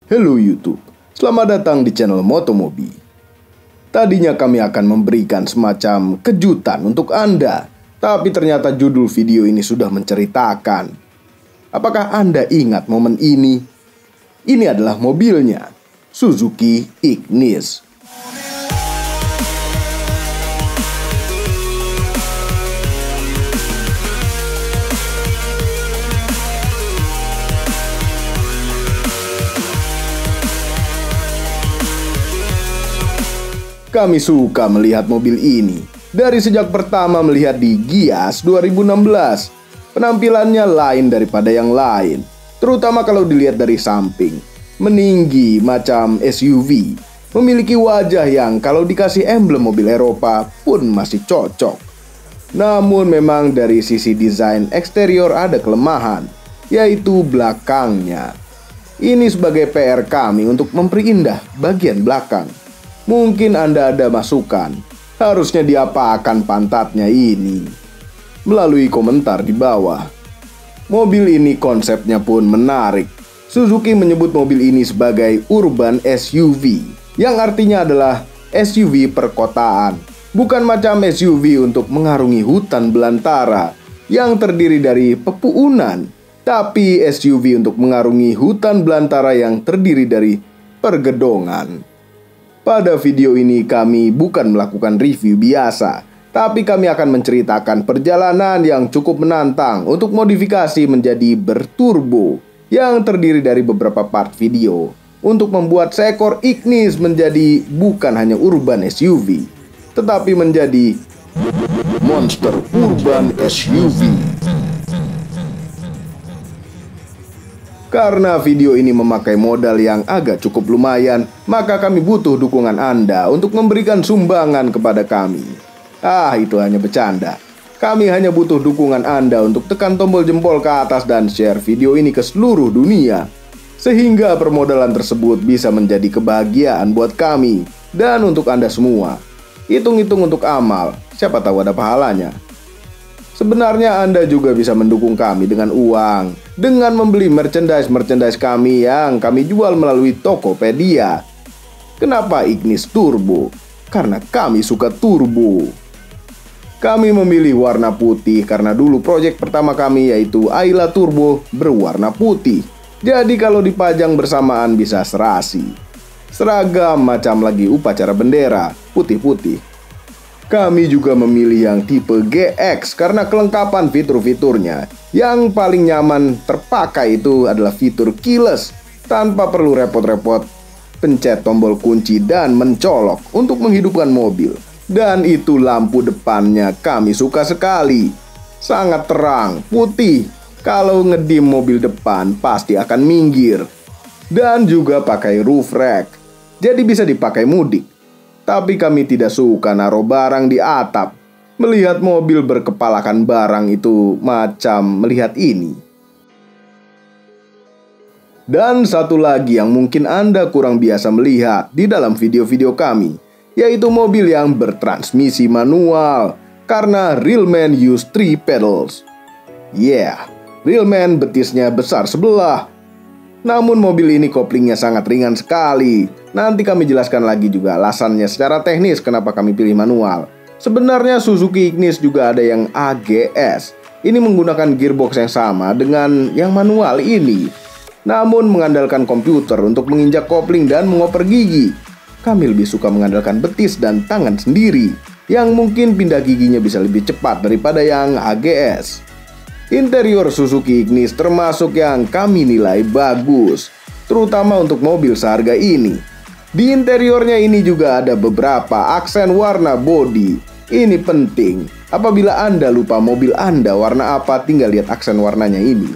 Hello YouTube, selamat datang di channel Motomobi. Tadinya kami akan memberikan semacam kejutan untuk Anda, tapi ternyata judul video ini sudah menceritakan. Apakah Anda ingat momen ini? Ini adalah mobilnya, Suzuki Ignis. Kami suka melihat mobil ini dari sejak pertama melihat di Gias 2016. Penampilannya lain daripada yang lain, terutama kalau dilihat dari samping. Meninggi macam SUV, memiliki wajah yang kalau dikasih emblem mobil Eropa pun masih cocok. Namun memang dari sisi desain eksterior ada kelemahan, yaitu belakangnya. Ini sebagai PR kami untuk memperindah bagian belakang. Mungkin Anda ada masukan, harusnya diapakan pantatnya ini? Melalui komentar di bawah. Mobil ini konsepnya pun menarik. Suzuki menyebut mobil ini sebagai urban SUV, yang artinya adalah SUV perkotaan. Bukan macam SUV untuk mengarungi hutan belantara yang terdiri dari pepohonan, tapi SUV untuk mengarungi hutan belantara yang terdiri dari pergedongan. Pada video ini kami bukan melakukan review biasa, tapi kami akan menceritakan perjalanan yang cukup menantang untuk modifikasi menjadi berturbo yang terdiri dari beberapa part video untuk membuat seekor Ignis menjadi bukan hanya urban SUV, tetapi menjadi monster urban SUV. Karena video ini memakai modal yang agak cukup lumayan, maka kami butuh dukungan Anda untuk memberikan sumbangan kepada kami. Itu hanya bercanda. Kami hanya butuh dukungan Anda untuk tekan tombol jempol ke atas dan share video ini ke seluruh dunia, sehingga permodalan tersebut bisa menjadi kebahagiaan buat kami dan untuk Anda semua. Hitung-hitung untuk amal, siapa tahu ada pahalanya. Sebenarnya Anda juga bisa mendukung kami dengan uang, dengan membeli merchandise kami yang kami jual melalui Tokopedia. Kenapa Ignis Turbo? Karena kami suka turbo. Kami memilih warna putih karena dulu proyek pertama kami yaitu Ayla Turbo berwarna putih. Jadi kalau dipajang bersamaan bisa serasi. Seragam macam lagi upacara bendera, putih-putih. Kami juga memilih yang tipe GX karena kelengkapan fitur-fiturnya. Yang paling nyaman terpakai itu adalah fitur keyless, tanpa perlu repot-repot pencet tombol kunci dan mencolok untuk menghidupkan mobil. Dan itu lampu depannya kami suka sekali. Sangat terang, putih. Kalau ngedim mobil depan pasti akan minggir. Dan juga pakai roof rack, jadi bisa dipakai mudik. Tapi kami tidak suka naruh barang di atap. Melihat mobil berkepalakan barang itu macam melihat ini. Dan satu lagi yang mungkin Anda kurang biasa melihat di dalam video-video kami, yaitu mobil yang bertransmisi manual. Karena Real Man use 3 pedals. Real Man betisnya besar sebelah. Namun mobil ini koplingnya sangat ringan sekali. Nanti kami jelaskan lagi juga alasannya secara teknis kenapa kami pilih manual. Sebenarnya Suzuki Ignis juga ada yang AGS. Ini menggunakan gearbox yang sama dengan yang manual ini, namun mengandalkan komputer untuk menginjak kopling dan mengoper gigi. Kami lebih suka mengandalkan betis dan tangan sendiri, yang mungkin pindah giginya bisa lebih cepat daripada yang AGS. Interior Suzuki Ignis termasuk yang kami nilai bagus, terutama untuk mobil seharga ini. Di interiornya ini juga ada beberapa aksen warna bodi. Ini penting. Apabila Anda lupa mobil Anda warna apa, tinggal lihat aksen warnanya ini.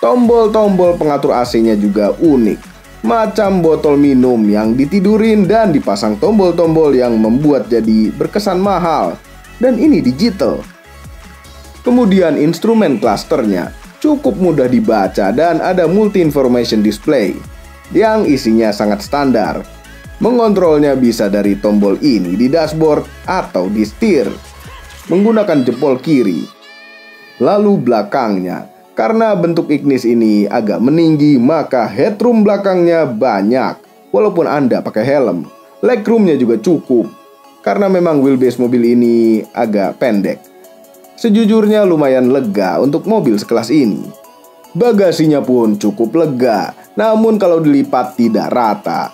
Tombol-tombol pengatur AC-nya juga unik, macam botol minum yang ditidurin dan dipasang tombol-tombol yang membuat jadi berkesan mahal. Dan ini digital. Kemudian instrumen klasternya cukup mudah dibaca dan ada multi-information display yang isinya sangat standar. Mengontrolnya bisa dari tombol ini di dashboard atau di setir menggunakan jempol kiri. Lalu belakangnya Karena bentuk Ignis ini agak meninggi, maka headroom belakangnya banyak. Walaupun Anda pakai helm, legroomnya juga cukup. Karena memang wheelbase mobil ini agak pendek. Sejujurnya lumayan lega untuk mobil sekelas ini. Bagasinya pun cukup lega, namun kalau dilipat tidak rata.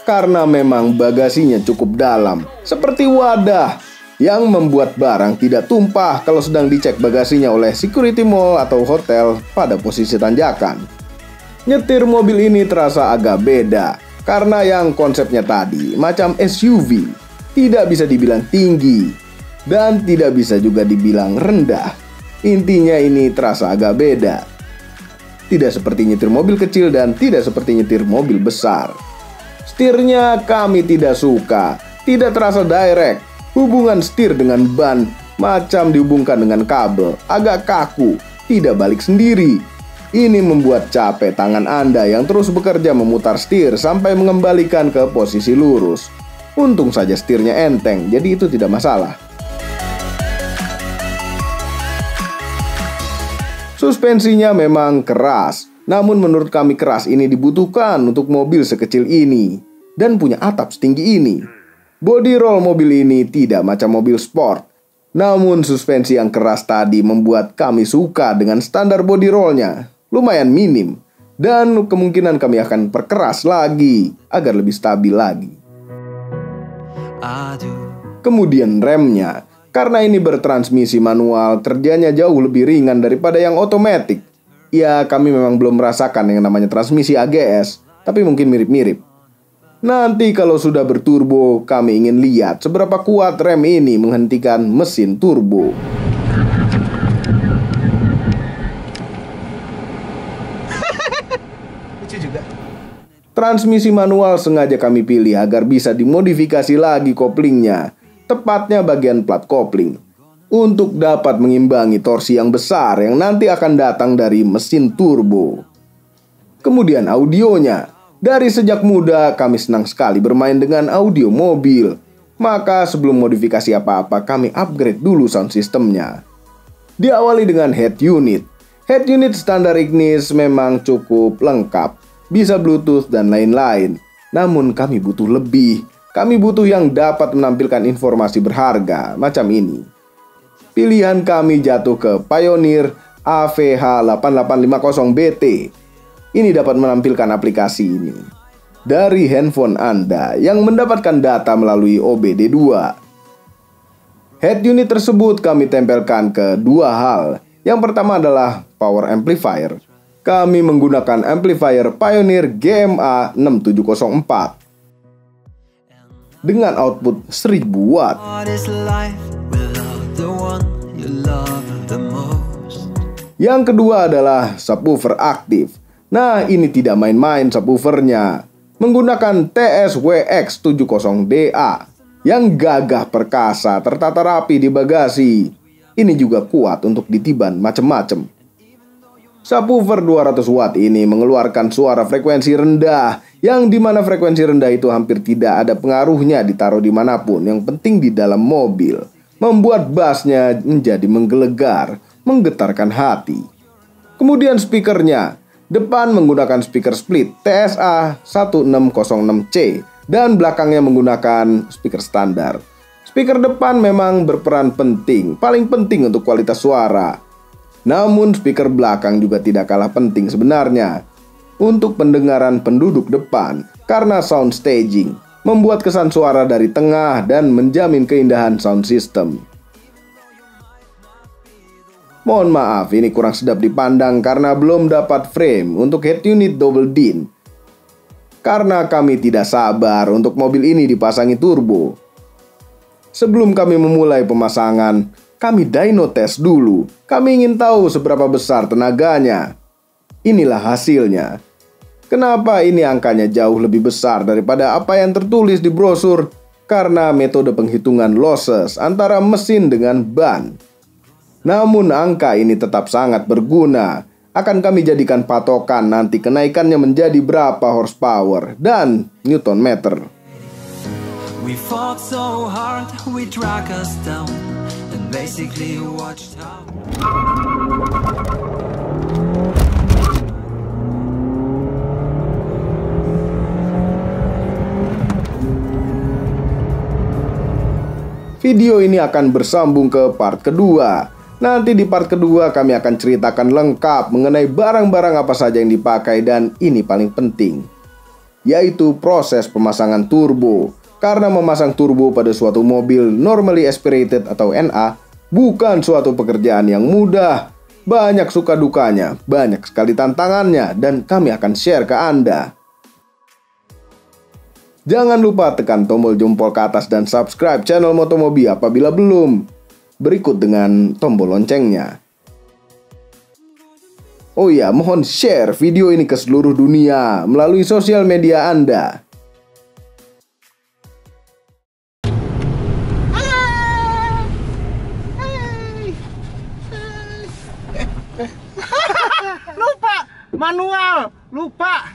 Karena memang bagasinya cukup dalam, seperti wadah, yang membuat barang tidak tumpah kalau sedang dicek bagasinya oleh security mall atau hotel pada posisi tanjakan. Nyetir mobil ini terasa agak beda, karena yang konsepnya tadi macam SUV, tidak bisa dibilang tinggi, dan tidak bisa juga dibilang rendah. Intinya ini terasa agak beda. Tidak seperti nyetir mobil kecil dan tidak seperti nyetir mobil besar. Setirnya kami tidak suka, tidak terasa direct. Hubungan setir dengan ban macam dihubungkan dengan kabel, agak kaku, tidak balik sendiri. Ini membuat capek tangan Anda yang terus bekerja memutar setir sampai mengembalikan ke posisi lurus. Untung saja setirnya enteng, jadi itu tidak masalah. Suspensinya memang keras, namun menurut kami keras ini dibutuhkan untuk mobil sekecil ini dan punya atap setinggi ini. Body roll mobil ini tidak macam mobil sport, namun suspensi yang keras tadi membuat kami suka dengan standar body rollnya. Lumayan minim, dan kemungkinan kami akan perkeras lagi agar lebih stabil lagi. Kemudian remnya, karena ini bertransmisi manual, kerjanya jauh lebih ringan daripada yang otomatis. Ya, kami memang belum merasakan yang namanya transmisi AGS, tapi mungkin mirip-mirip. Nanti kalau sudah berturbo, kami ingin lihat seberapa kuat rem ini menghentikan mesin turbo. Lucu juga. Transmisi manual sengaja kami pilih agar bisa dimodifikasi lagi koplingnya, tepatnya bagian plat kopling, untuk dapat mengimbangi torsi yang besar yang nanti akan datang dari mesin turbo. Kemudian audionya. Dari sejak muda kami senang sekali bermain dengan audio mobil. Maka sebelum modifikasi apa-apa kami upgrade dulu sound systemnya. Diawali dengan head unit. Head unit standar Ignis memang cukup lengkap, bisa Bluetooth dan lain-lain. Namun kami butuh lebih. Kami butuh yang dapat menampilkan informasi berharga macam ini. Pilihan kami jatuh ke Pioneer AVH8850BT. Ini dapat menampilkan aplikasi ini dari handphone Anda yang mendapatkan data melalui OBD2. Head unit tersebut kami tempelkan ke dua hal. Yang pertama adalah power amplifier. Kami menggunakan amplifier Pioneer GMA 6704 dengan output 1000 watt. Yang kedua adalah subwoofer aktif. Nah, ini tidak main-main subwoofernya. Menggunakan TSWX70DA yang gagah perkasa, tertata rapi di bagasi. Ini juga kuat untuk ditiban macam-macam. Subwoofer 200 watt ini mengeluarkan suara frekuensi rendah, yang dimana frekuensi rendah itu hampir tidak ada pengaruhnya ditaruh dimanapun. Yang penting di dalam mobil, membuat bassnya menjadi menggelegar, menggetarkan hati. Kemudian speakernya. Depan menggunakan speaker split TSA 1606C dan belakangnya menggunakan speaker standar. Speaker depan memang berperan penting, paling penting untuk kualitas suara. Namun speaker belakang juga tidak kalah penting sebenarnya untuk pendengaran penduduk depan karena sound staging, membuat kesan suara dari tengah dan menjamin keindahan sound system. Mohon maaf, ini kurang sedap dipandang karena belum dapat frame untuk head unit double din. Karena kami tidak sabar untuk mobil ini dipasangi turbo. Sebelum kami memulai pemasangan, kami dyno test dulu. Kami ingin tahu seberapa besar tenaganya. Inilah hasilnya. Kenapa ini angkanya jauh lebih besar daripada apa yang tertulis di brosur? Karena metode penghitungan losses antara mesin dengan ban. Namun angka ini tetap sangat berguna. Akan kami jadikan patokan nanti kenaikannya menjadi berapa horsepower dan newton meter. We fought so hard, we drag us down and basically watched how Video ini akan bersambung ke part kedua. Nanti di part kedua kami akan ceritakan lengkap mengenai barang-barang apa saja yang dipakai, dan ini paling penting, yaitu proses pemasangan turbo. Karena memasang turbo pada suatu mobil normally aspirated atau NA bukan suatu pekerjaan yang mudah. Banyak suka dukanya, banyak sekali tantangannya, dan kami akan share ke Anda. Jangan lupa tekan tombol jempol ke atas dan subscribe channel Motomobi apabila belum. Berikut dengan tombol loncengnya. Oh iya, mohon share video ini ke seluruh dunia melalui sosial media Anda. Lupa manual, lupa.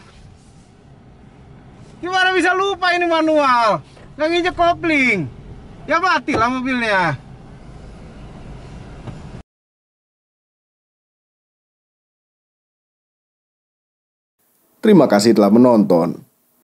Gimana bisa lupa ini manual? Nggak nginjek kopling. Ya mati lah mobilnya. Terima kasih telah menonton.